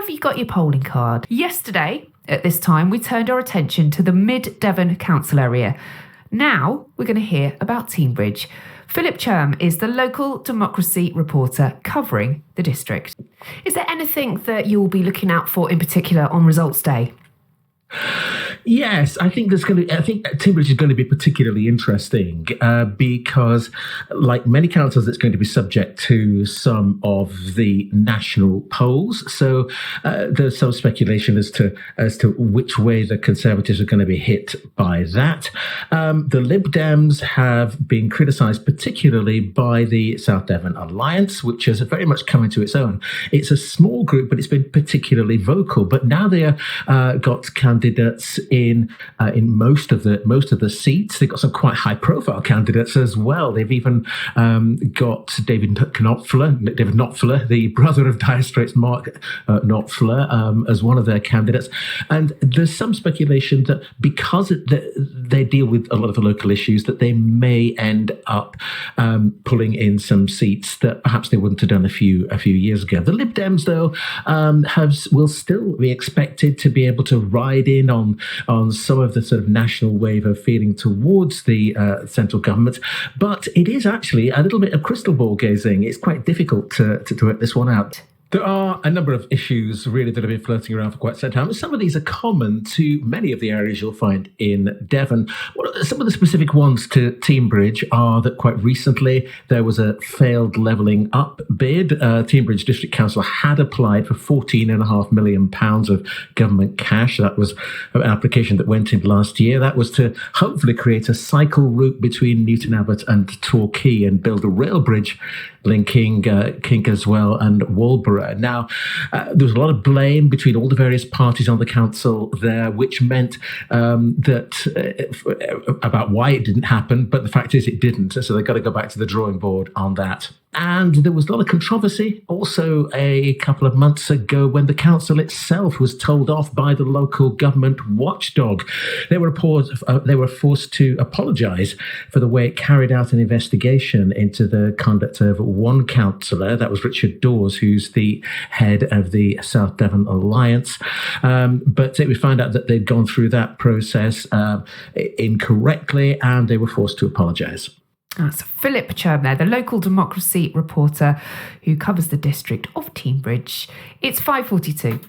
have you got your polling card? Yesterday, at this time, we turned our attention to the Mid-Devon Council area. Now, we're going to hear about Teignbridge. Philip Cherm is the local democracy reporter covering the district. Is there anything that you'll be looking out for in particular on results day? Yes, I think Teignbridge is going to be particularly interesting because, like many councils, it's going to be subject to some of the national polls. So there's some speculation as to which way the Conservatives are going to be hit by that. The Lib Dems have been criticised particularly by the South Devon Alliance, which has very much come into its own. It's a small group, but it's been particularly vocal. But now they are got candidates in most of the seats. They've got some quite high-profile candidates as well. They've even got David Knopfler, the brother of Dire Straits Mark Knopfler, as one of their candidates. And there's some speculation that because they deal with a lot of the local issues, that they may end up pulling in some seats that perhaps they wouldn't have done a few years ago. The Lib Dems, though, will still be expected to be able to ride in on some of the sort of national wave of feeling towards the central government, but it is actually a little bit of crystal ball gazing. It's quite difficult to work this one out. There are a number of issues really that have been floating around for quite some time. Some of these are common to many of the areas you'll find in Devon. Some of the specific ones to Teignbridge are that quite recently there was a failed levelling up bid. Teignbridge District Council had applied for £14.5 million of government cash. That was an application that went in last year. That was to hopefully create a cycle route between Newton Abbot and Torquay and build a rail bridge linking Kincaswell and Walborough. Now, there was a lot of blame between all the various parties on the council there, which meant about why it didn't happen, but the fact is it didn't. So they've got to go back to the drawing board on that. And there was a lot of controversy also a couple of months ago when the council itself was told off by the local government watchdog. They were forced to apologise for the way it carried out an investigation into the conduct of one councillor. That was Richard Dawes, who's the head of the South Devon Alliance. But we found out that they'd gone through that process incorrectly and they were forced to apologise. That's Philip Cherm there, the local democracy reporter who covers the district of Teignbridge. It's 5:42.